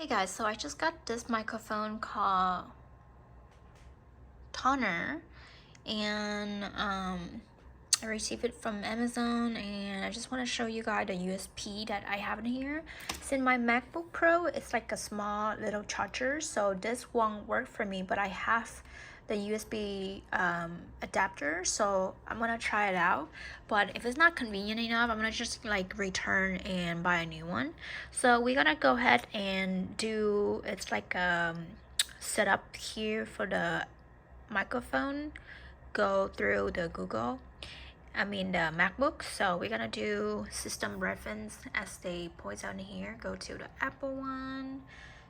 Hey guys, so I just got this microphone called TONOR, and I received it from Amazon, and I just want to show you guys the USB that I have in here. So in my MacBook Pro, it's like a small little charger, so this won't work for me, but I have the USB adapter, so I'm gonna try it out. But if it's not convenient enough, I'm gonna just like return and buy a new one. So we're gonna go ahead and do, it's like setup here for the microphone. Go through the the MacBook. So we're gonna do system reference as they point out in here. Go to the Apple one,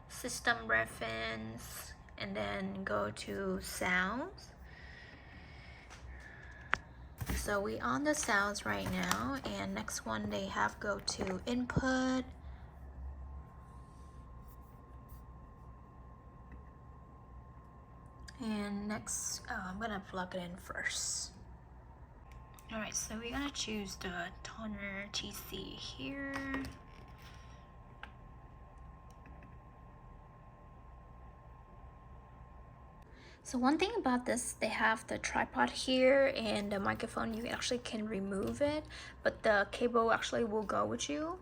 system reference, and then go to sounds. So we on the sounds right now, and next one they have go to input. And next, I'm gonna plug it in first. Alright, so we're gonna choose the TONOR TC here. So one thing about this, they have the tripod here, and the microphone, you actually can remove it, but the cable actually will go with you.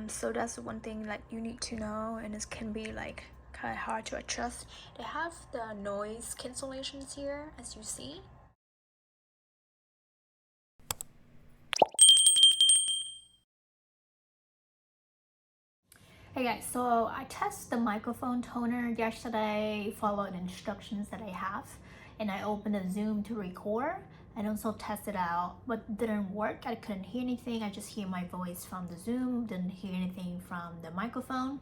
So that's one thing that you need to know, and this can be like kind of hard to adjust. They have the noise cancellations here, as you see. Hey guys, so I tested the microphone toner yesterday, followed the instructions that I have, and I opened the Zoom to record and also test it out, but didn't work. I couldn't hear anything. I just hear my voice from the Zoom, didn't hear anything from the microphone.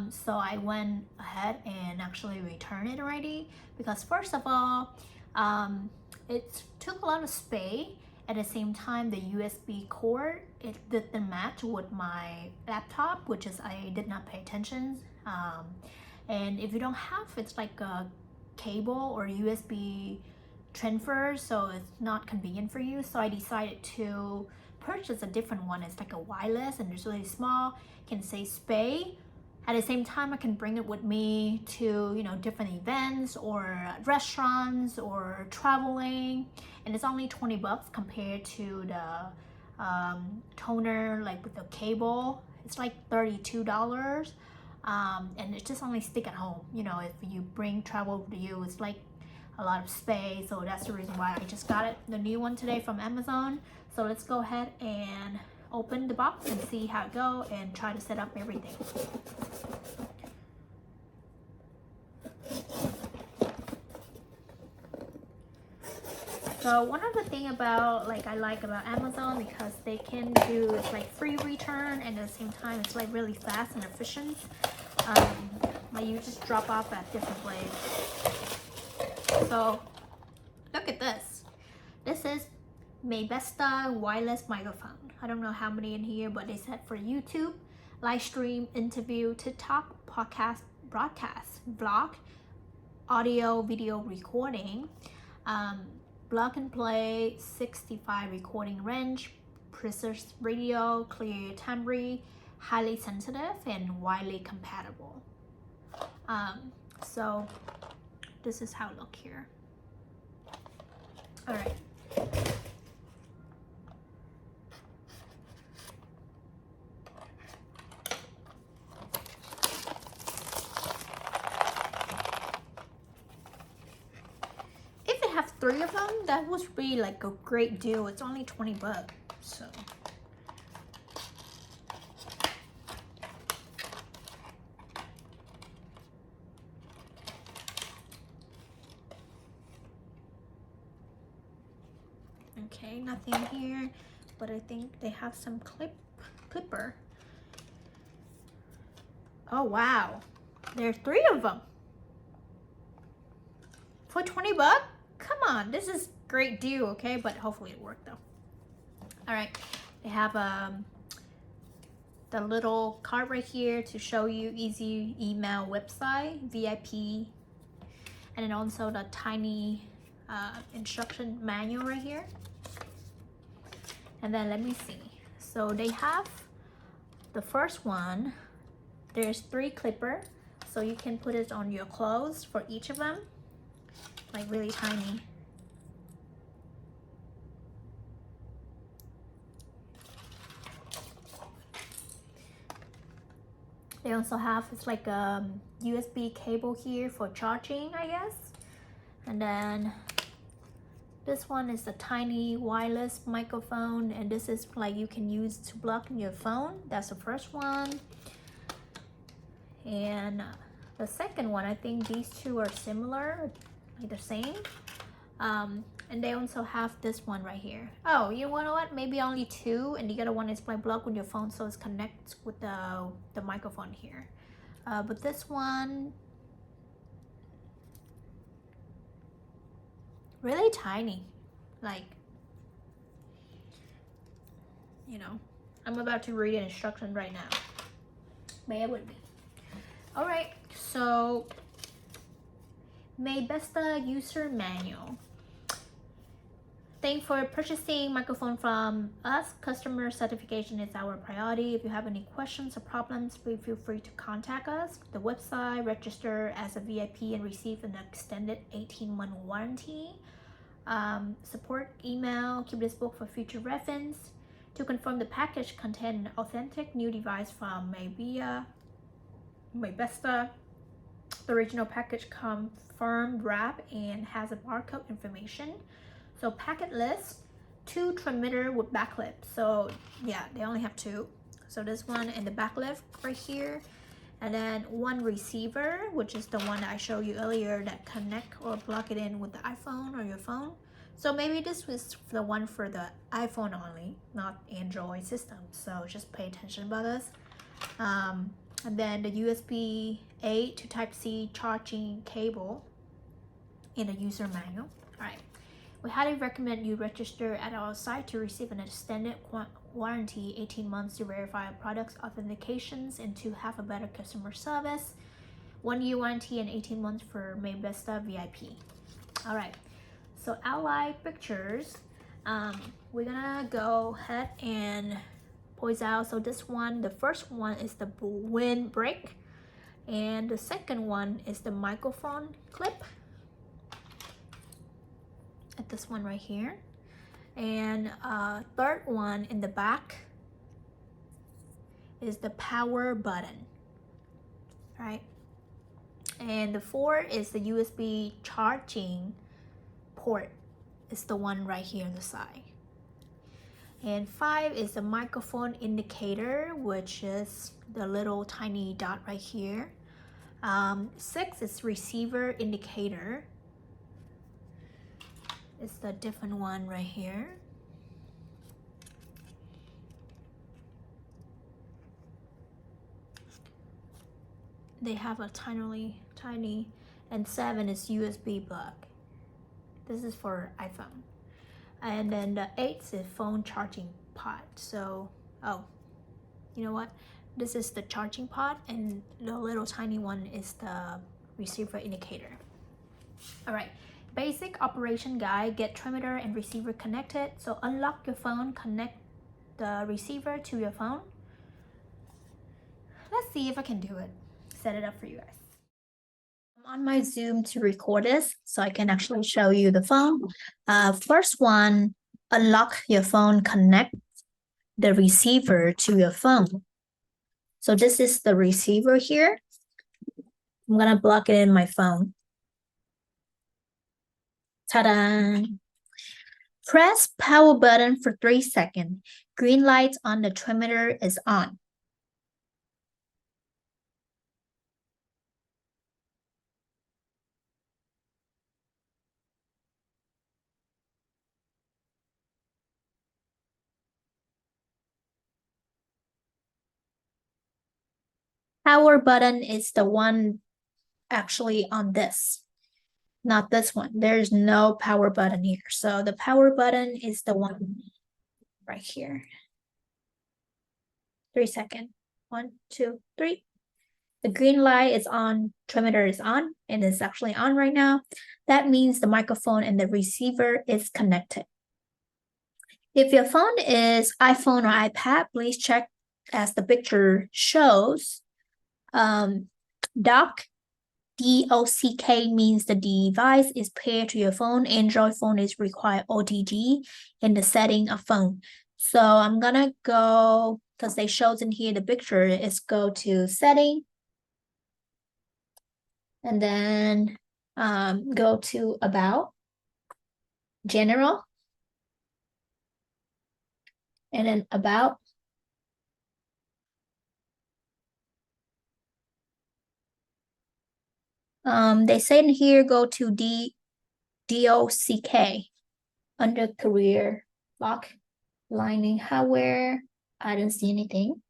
So I went ahead and actually returned it already, because first of all, it took a lot of space. At the same time, the USB cord, it didn't match with my laptop, which is I did not pay attention. And if you don't have, it's like a cable or USB transfer, so it's not convenient for you. So I decided to purchase a different one. It's like a wireless and it's really small, can save space. At the same time, I can bring it with me to, different events or restaurants or traveling. And it's only 20 bucks compared to the toner, like with the cable. It's like $32. And it just only stick at home. If you bring travel with you, it's like a lot of space. So that's the reason why I just got it, the new one today from Amazon. So let's go ahead and open the box and see how it goes and try to set up everything. So one of the things about I like about Amazon, because they can do, it's like free return, and at the same time it's like really fast and efficient. Like you just drop off at different places. So look at this. This is MAYBESTA wireless microphone. I don't know how many in here, but they said for YouTube, live stream, interview, TikTok, podcast, broadcast, vlog, audio, video recording, plug and play, 65 recording range, precise radio, clear timbre, highly sensitive, and widely compatible. So this is how it looks here. All right. Have 3 of them, that was really like a great deal. It's only 20 bucks, so okay, nothing here, but I think they have some clipper. Oh wow, there's 3 of them for 20 bucks. Come on, this is great deal, okay? But hopefully it worked though. All right, they have the little card right here to show you easy email website, VIP, and then also the tiny instruction manual right here. And then let me see. So they have the first one, there's 3 clippers, so you can put it on your clothes for each of them, like really tiny. They also have, it's like a USB cable here for charging, I guess. And then this one is a tiny wireless microphone, and this is like you can use to plug in your phone. That's the first one. And the second one, I think these two are similar, like the same. And they also have this one right here. Oh, you know what? Maybe only 2, and the other one is like plug with your phone, so it connects with the microphone here. But this one, really tiny, like, you know, I'm about to read an instruction right now. Bear with me. All right, so MAYBESTA user manual. Thanks for purchasing microphone from us. Customer certification is our priority. If you have any questions or problems, please feel free to contact us. The website, register as a VIP and receive an extended 18-month warranty. Support email, keep this book for future reference. To confirm the package contain an authentic new device from MAYBESTA. The original package comes firm wrap and has a barcode information. So packet list, 2 transmitter with backlip. So yeah, they only have 2. So this one and the backlip right here. And then 1 receiver, which is the one that I showed you earlier that connect or plug it in with the iPhone or your phone. So maybe this was the one for the iPhone only, not Android system. So just pay attention about this. And then the USB-A to Type-C charging cable in the user manual. All right. We highly recommend you register at our site to receive an extended warranty, 18 months to verify products authentications and to have a better customer service. 1-year warranty and 18 months for MAYBESTA VIP. All right, so outline pictures. We're gonna go ahead and point out. So this one, the first one is the windbreak, and the second one is the microphone clip. At this one right here, and third one in the back is the power button, right? And the 4 is the USB charging port. It's the one right here on the side. And 5 is the microphone indicator, which is the little tiny dot right here. 6 is receiver indicator. It's the different one right here. They have a tiny, and 7 is USB plug. This is for iPhone. And then the 8 is phone charging port. So, oh, you know what? This is the charging port, and the little tiny one is the receiver indicator. All right. Basic operation guide, get transmitter and receiver connected. So unlock your phone, connect the receiver to your phone. Let's see if I can do it. Set it up for you guys. I'm on my Zoom to record this so I can actually show you the phone. First one, unlock your phone, connect the receiver to your phone. So this is the receiver here. I'm gonna plug it in my phone. Ta-da! Press power button for 3 seconds. Green light on the transmitter is on. Power button is the one actually on this, not this one. There's no power button here. So the power button is the one right here. 3 seconds. 1, 2, 3. The green light is on, transmitter is on, and it's actually on right now. That means the microphone and the receiver is connected. If your phone is iPhone or iPad, please check as the picture shows. Dock, DOCK means the device is paired to your phone. Android phone is require OTG in the setting of phone. So I'm gonna go, because they shows in here the picture, is go to setting, and then go to about, general, and then about. They say in here go to DOCK under career, lock, lining, hardware. I didn't see anything.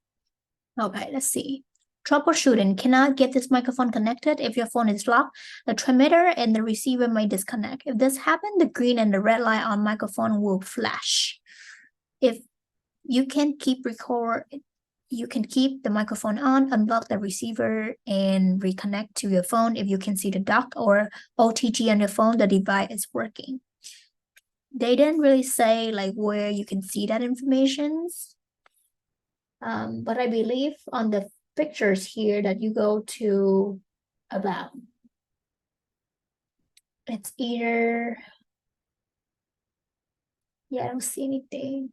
Okay, let's see. Troubleshooting. Cannot get this microphone connected. If your phone is locked, the transmitter and the receiver may disconnect. If this happens, the green and the red light on microphone will flash. If you can keep the microphone on, unblock the receiver, and reconnect to your phone. If you can see the dock or OTG on your phone, the device is working. They didn't really say like where you can see that information. But I believe on the pictures here that you go to about, it's either, yeah, I don't see anything.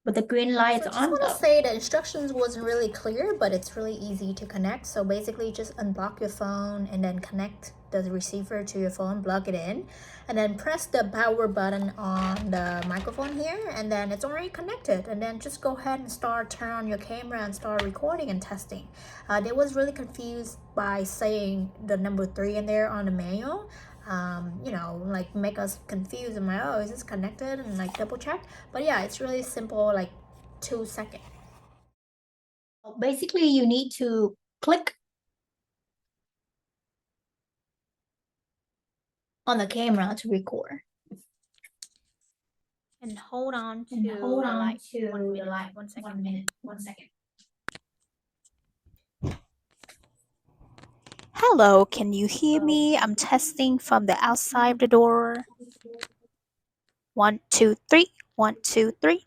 But the green light is on. I just want to say the instructions wasn't really clear, but it's really easy to connect. So basically just unblock your phone and then connect the receiver to your phone, plug it in, and then press the power button on the microphone here, and then it's already connected. And then just go ahead and turn on your camera and start recording and testing. They was really confused by saying the number 3 in there on the manual. Like make us confused. I'm like, oh, is this connected? And like double check. But yeah, it's really simple, like 2 seconds. Basically, you need to click on the camera to record. And hold on to the light. 1 second. 1 minute. 1 second. Hello, can you hear me? I'm testing from the outside the door. 1, 2, 3. 1, 2, 3.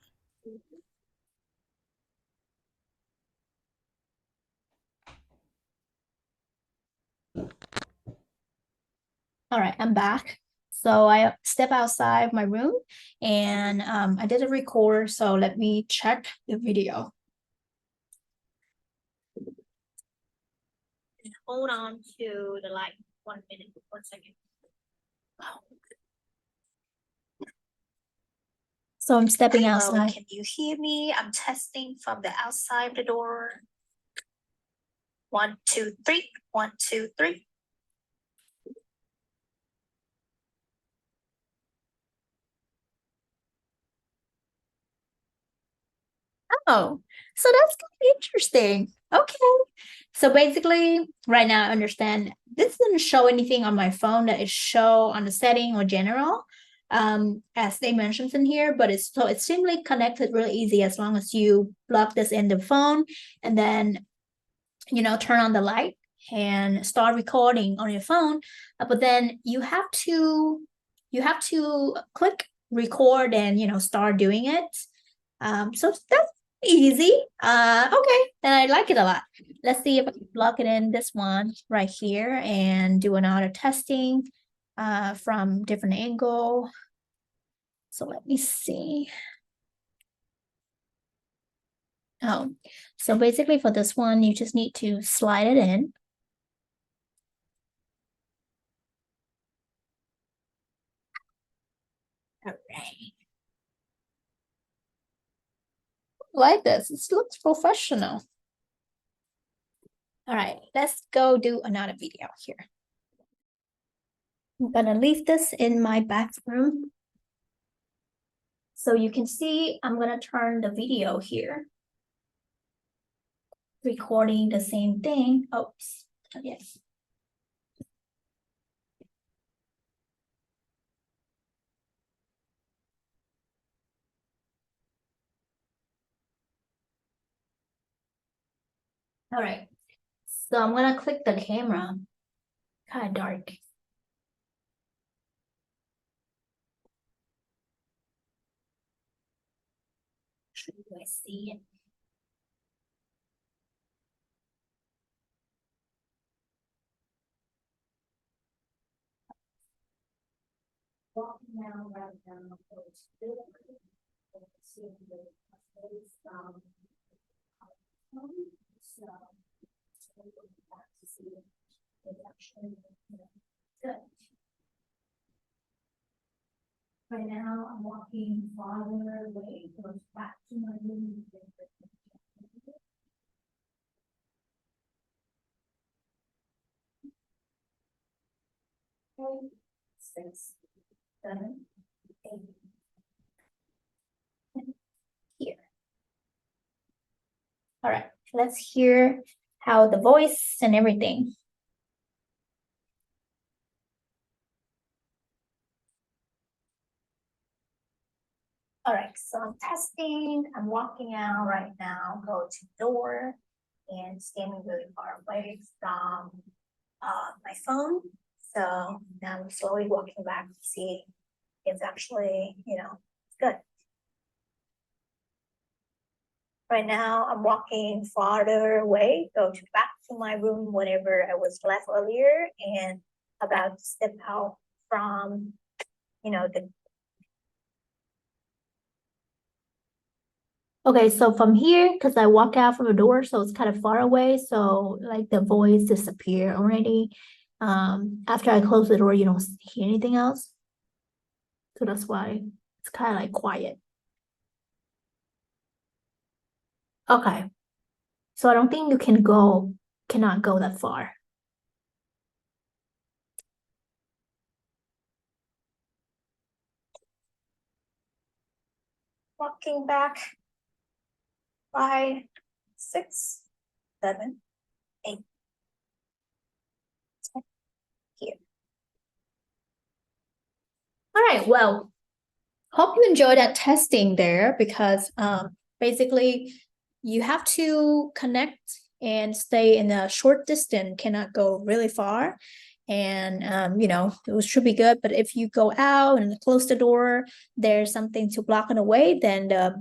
All right, I'm back. So I step outside my room and I did a record. So let me check the video. Hold on to the light. 1 minute, 1 second. So I'm stepping outside. Can you hear me? I'm testing from the outside the door. 1, 2, 3. 1, 2, 3. Oh, so that's gonna be interesting. Okay. So basically, right now I understand this didn't show anything on my phone that it show on the setting or general, as they mentioned in here, but it's simply connected really easy as long as you plug this in the phone and then turn on the light and start recording on your phone. But then you have to click record and start doing it. So that's easy. Okay, and I like it a lot. Let's see if I can plug it in this one right here and do another testing from different angle. So let me see. Oh, so basically for this one, you just need to slide it in. All right. Like this, it looks professional. All right, let's go do another video here. I'm gonna leave this in my bathroom. So you can see, I'm gonna turn the video here. Recording the same thing. Oops, yes. All right, so I'm gonna click the camera. Kind of dark. Do I see it? Right now, I'm walking farther away, goes back to my room. Okay, 6, 7, 8. Here. All right, let's hear how the voice and everything. All right, so I'm testing. I'm walking out right now. Go to door and standing really far away from my phone. So now I'm slowly walking back to see if it's actually, it's good. Right now, I'm walking farther away, go back to my room, whatever I was left earlier, and about to step out from, the. Okay, so from here, because I walk out from the door, so it's kind of far away, so like the voice disappear already. After I close the door, you don't hear anything else. So that's why it's kind of like quiet. Okay. So I don't think you cannot go that far. Walking back 5, 6, 7, 8, 10, here. All right, well, hope you enjoyed that testing there because basically you have to connect and stay in a short distance, cannot go really far. And it should be good. But if you go out and close the door, there's something to block in the way, then the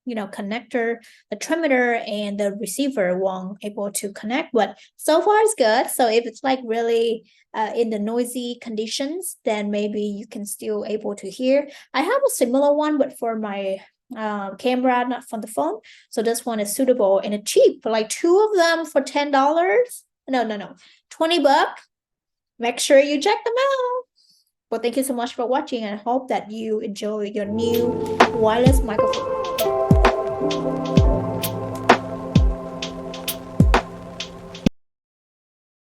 connector, the transmitter and the receiver won't able to connect. But so far it's good. So if it's like really in the noisy conditions, then maybe you can still able to hear. I have a similar one, but for my camera, not from the phone. So this one is suitable and it's cheap, like 2 of them for $10. No, $20. Make sure you check them out. Well, thank you so much for watching and I hope that you enjoy your new wireless microphone.